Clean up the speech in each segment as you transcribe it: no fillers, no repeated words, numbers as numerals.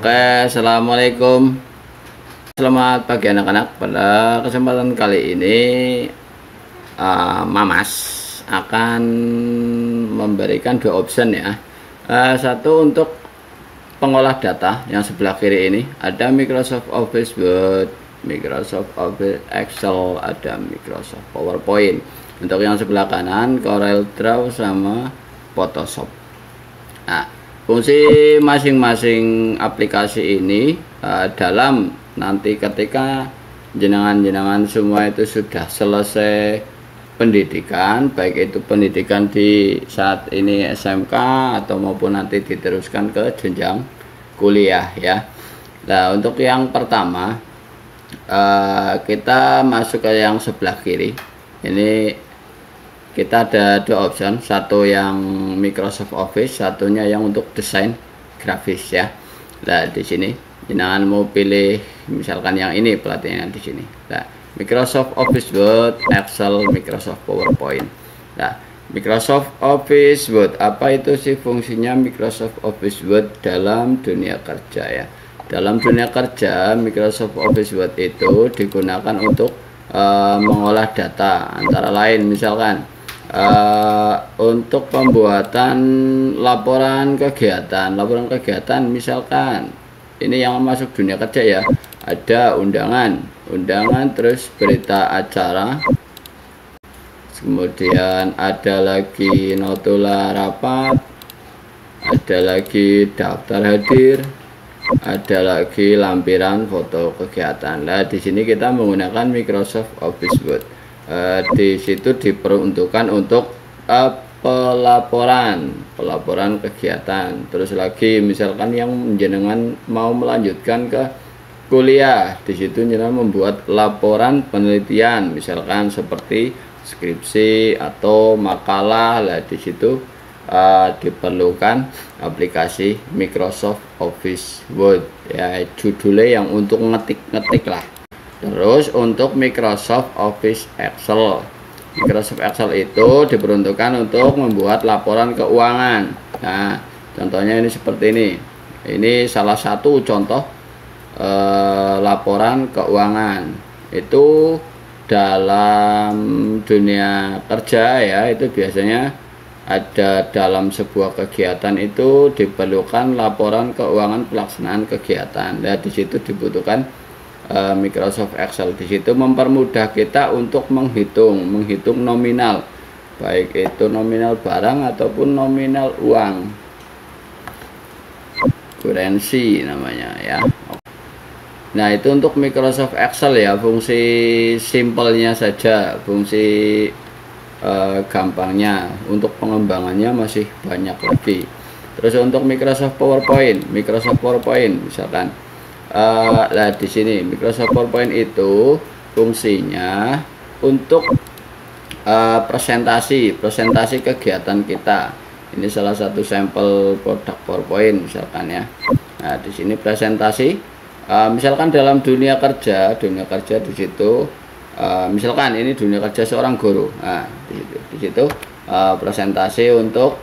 Oke, assalamualaikum. Selamat pagi anak-anak. Pada kesempatan kali ini, Mamas akan memberikan dua option ya. Satu untuk pengolah data yang sebelah kiri ini ada Microsoft Office Word, Microsoft Office Excel, ada Microsoft PowerPoint. Untuk yang sebelah kanan Corel Draw sama Photoshop. Nah, fungsi masing-masing aplikasi ini dalam nanti ketika jenengan semua itu sudah selesai pendidikan, baik itu pendidikan di saat ini SMK atau maupun nanti diteruskan ke jenjang kuliah ya. Nah, untuk yang pertama kita masuk ke yang sebelah kiri. Ini kita ada dua option, satu yang Microsoft Office, satunya yang untuk desain grafis ya. Nah, di sini jangan mau pilih misalkan yang ini pelatihannya di sini. Nah, Microsoft Office Word, Excel, Microsoft PowerPoint. Nah, Microsoft Office Word, apa itu sih fungsinya Microsoft Office Word dalam dunia kerja ya? Dalam dunia kerja, Microsoft Office Word itu digunakan untuk mengolah data, antara lain misalkan untuk pembuatan laporan kegiatan misalkan ini yang masuk dunia kerja ya, ada undangan terus berita acara, kemudian ada lagi notula rapat, ada lagi daftar hadir, ada lagi lampiran foto kegiatan. Nah, di sini kita menggunakan Microsoft Office Word. Di situ diperuntukkan untuk pelaporan kegiatan. Terus lagi misalkan yang jenengan mau melanjutkan ke kuliah, di situ jenengan membuat laporan penelitian misalkan seperti skripsi atau makalah. Lah, di situ diperlukan aplikasi Microsoft Office Word ya, judulnya yang untuk ngetik lah. Terus untuk Microsoft Office Excel, Microsoft Excel itu diperuntukkan untuk membuat laporan keuangan. Nah, contohnya ini seperti ini. Ini salah satu contoh laporan keuangan. Itu dalam dunia kerja ya, itu biasanya ada dalam sebuah kegiatan itu diperlukan laporan keuangan pelaksanaan kegiatan. Nah, di situ dibutuhkan Microsoft Excel. Di situ mempermudah kita untuk menghitung nominal, baik itu nominal barang ataupun nominal uang, kurensi namanya ya. Nah, itu untuk Microsoft Excel ya, fungsi simpelnya saja, fungsi gampangnya. Untuk pengembangannya masih banyak lagi. Terus untuk Microsoft PowerPoint misalkan nah, di sini Microsoft PowerPoint itu fungsinya untuk presentasi kegiatan kita. Ini salah satu sampel produk PowerPoint misalkan ya. Nah, di sini presentasi misalkan dalam dunia kerja di situ misalkan ini dunia kerja seorang guru. Nah, di situ presentasi untuk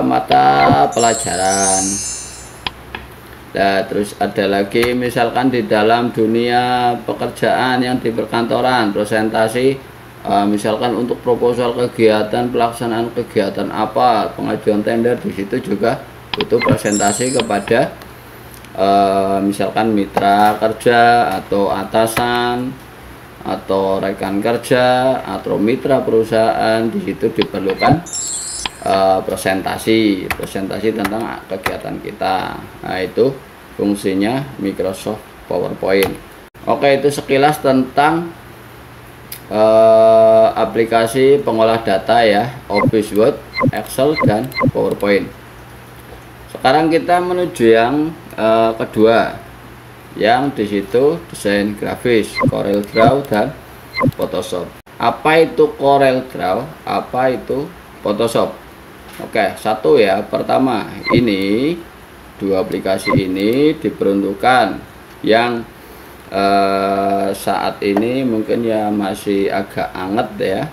mata pelajaran. Nah, terus ada lagi misalkan di dalam dunia pekerjaan yang di perkantoran, presentasi misalkan untuk proposal kegiatan, pelaksanaan kegiatan apa, pengajuan tender. Di situ juga butuh presentasi kepada misalkan mitra kerja atau atasan atau rekan kerja atau mitra perusahaan. Di situ diperlukan presentasi tentang kegiatan kita. Nah, itu fungsinya Microsoft PowerPoint. Oke, itu sekilas tentang aplikasi pengolah data ya, Office Word, Excel, dan PowerPoint. Sekarang kita menuju yang kedua, yang di situ desain grafis, Corel Draw dan Photoshop. Apa itu Corel Draw? Apa itu Photoshop? Oke, satu ya. Pertama, ini dua aplikasi ini diperuntukkan yang saat ini mungkin ya masih agak anget ya.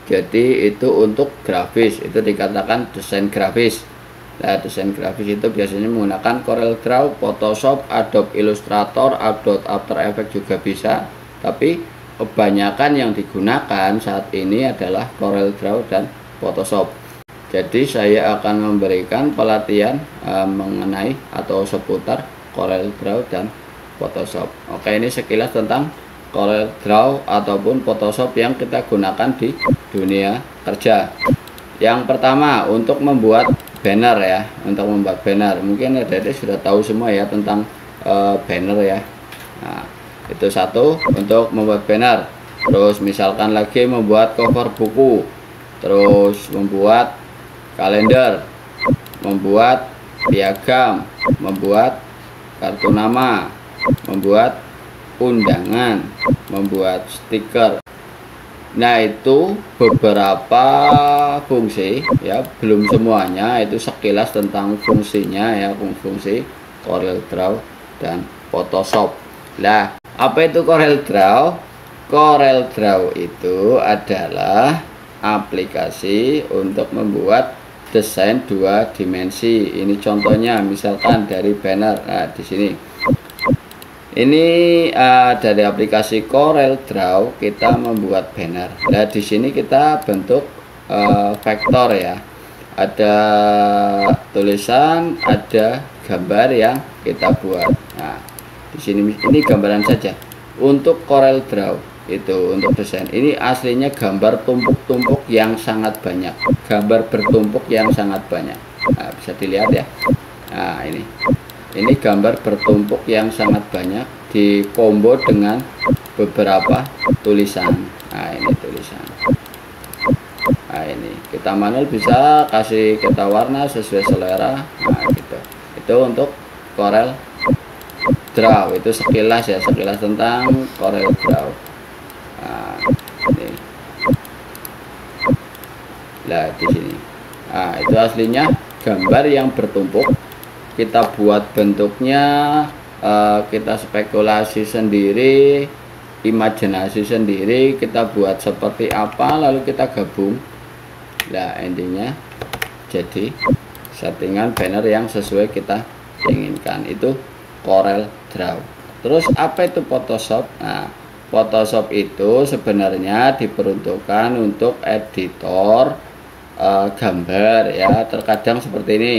Jadi itu untuk grafis, itu dikatakan desain grafis. Nah, desain grafis itu biasanya menggunakan CorelDRAW, Photoshop, Adobe Illustrator, Adobe After Effects juga bisa, tapi kebanyakan yang digunakan saat ini adalah CorelDRAW dan Photoshop. Jadi saya akan memberikan pelatihan mengenai atau seputar CorelDRAW dan Photoshop. Oke, ini sekilas tentang CorelDRAW ataupun Photoshop yang kita gunakan di dunia kerja. Yang pertama, untuk membuat banner ya. Untuk membuat banner, mungkin adik-adik sudah tahu semua ya tentang banner ya. Nah, itu satu, untuk membuat banner. Terus misalkan lagi membuat cover buku, terus membuat kalender, membuat piagam, membuat kartu nama, membuat undangan, membuat stiker. Nah, itu beberapa fungsi ya, belum semuanya, itu sekilas tentang fungsinya ya, fungsi CorelDRAW dan Photoshop. Nah, apa itu CorelDRAW? CorelDRAW itu adalah aplikasi untuk membuat desain 2 dimensi. Ini contohnya misalkan dari banner. Nah, di sini ini dari aplikasi CorelDRAW kita membuat banner. Nah, di sini kita bentuk vektor ya. Ada tulisan, ada gambar yang kita buat. Nah, di sini ini gambaran saja. Untuk CorelDRAW itu untuk desain. Ini aslinya gambar tumpuk-tumpuk yang sangat banyak. Gambar bertumpuk yang sangat banyak. Nah, bisa dilihat ya. Nah, ini gambar bertumpuk yang sangat banyak dikombo dengan beberapa tulisan. Nah, ini tulisan. Nah, ini kita manual bisa kasih kita warna sesuai selera. Nah, gitu. Itu untuk CorelDRAW. Itu sekilas ya, sekilas tentang CorelDRAW. Nah, ini. Nah, di sini. Nah, itu aslinya gambar yang bertumpuk. Kita buat bentuknya, kita spekulasi sendiri, imajinasi sendiri, kita buat seperti apa, lalu kita gabung. Nah, endingnya jadi settingan banner yang sesuai kita inginkan. Itu CorelDRAW. Terus apa itu Photoshop? Nah, Photoshop itu sebenarnya diperuntukkan untuk editor gambar ya. Terkadang seperti ini.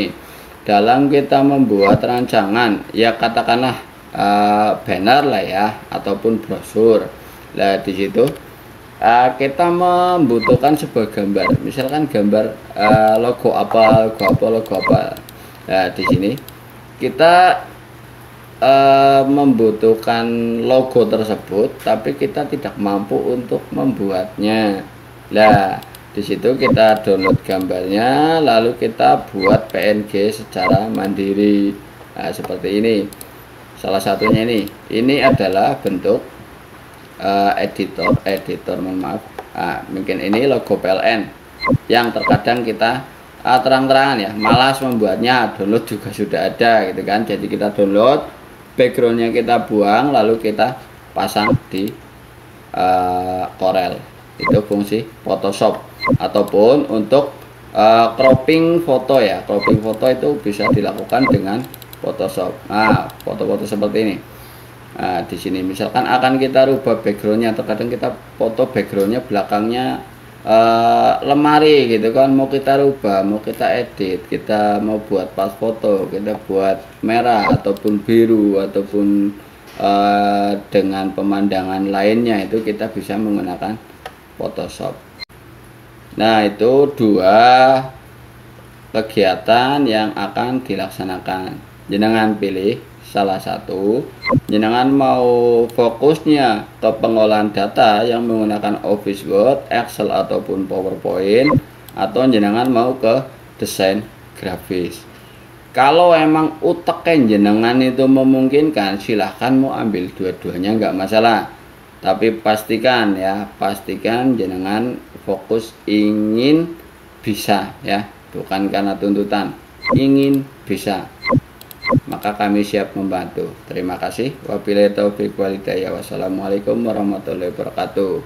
Dalam kita membuat rancangan ya, katakanlah banner lah ya, ataupun brosur. Nah, di situ kita membutuhkan sebuah gambar, misalkan gambar logo apa. Nah, di sini kita membutuhkan logo tersebut, tapi kita tidak mampu untuk membuatnya. Nah, di situ kita download gambarnya, lalu kita buat PNG secara mandiri. Nah, seperti ini. Salah satunya ini adalah bentuk editor, mohon maaf. Nah, mungkin ini logo PLN yang terkadang kita terang-terangan ya, malas membuatnya, download juga sudah ada gitu kan. Jadi kita download, backgroundnya kita buang, lalu kita pasang di Corel. Itu fungsi Photoshop. Ataupun untuk cropping foto ya, cropping foto itu bisa dilakukan dengan Photoshop. Nah, foto-foto seperti ini. Nah, di sini misalkan akan kita rubah backgroundnya, terkadang kita foto backgroundnya belakangnya lemari gitu kan, mau kita rubah, mau kita edit, kita mau buat pas foto, kita buat merah ataupun biru ataupun dengan pemandangan lainnya, itu kita bisa menggunakan Photoshop. Nah, itu 2 kegiatan yang akan dilaksanakan. Jenengan pilih salah satu. Jenengan mau fokusnya ke pengolahan data yang menggunakan Office Word, Excel ataupun PowerPoint, atau jenengan mau ke desain grafis. Kalau emang utek jenengan itu memungkinkan, silahkan mau ambil dua-duanya, nggak masalah. Tapi pastikan jenengan fokus ingin bisa ya, bukan karena tuntutan, ingin bisa. Maka kami siap membantu. Terima kasih. Wabillahi taufiq wal hidayah. Wassalamualaikum warahmatullahi wabarakatuh.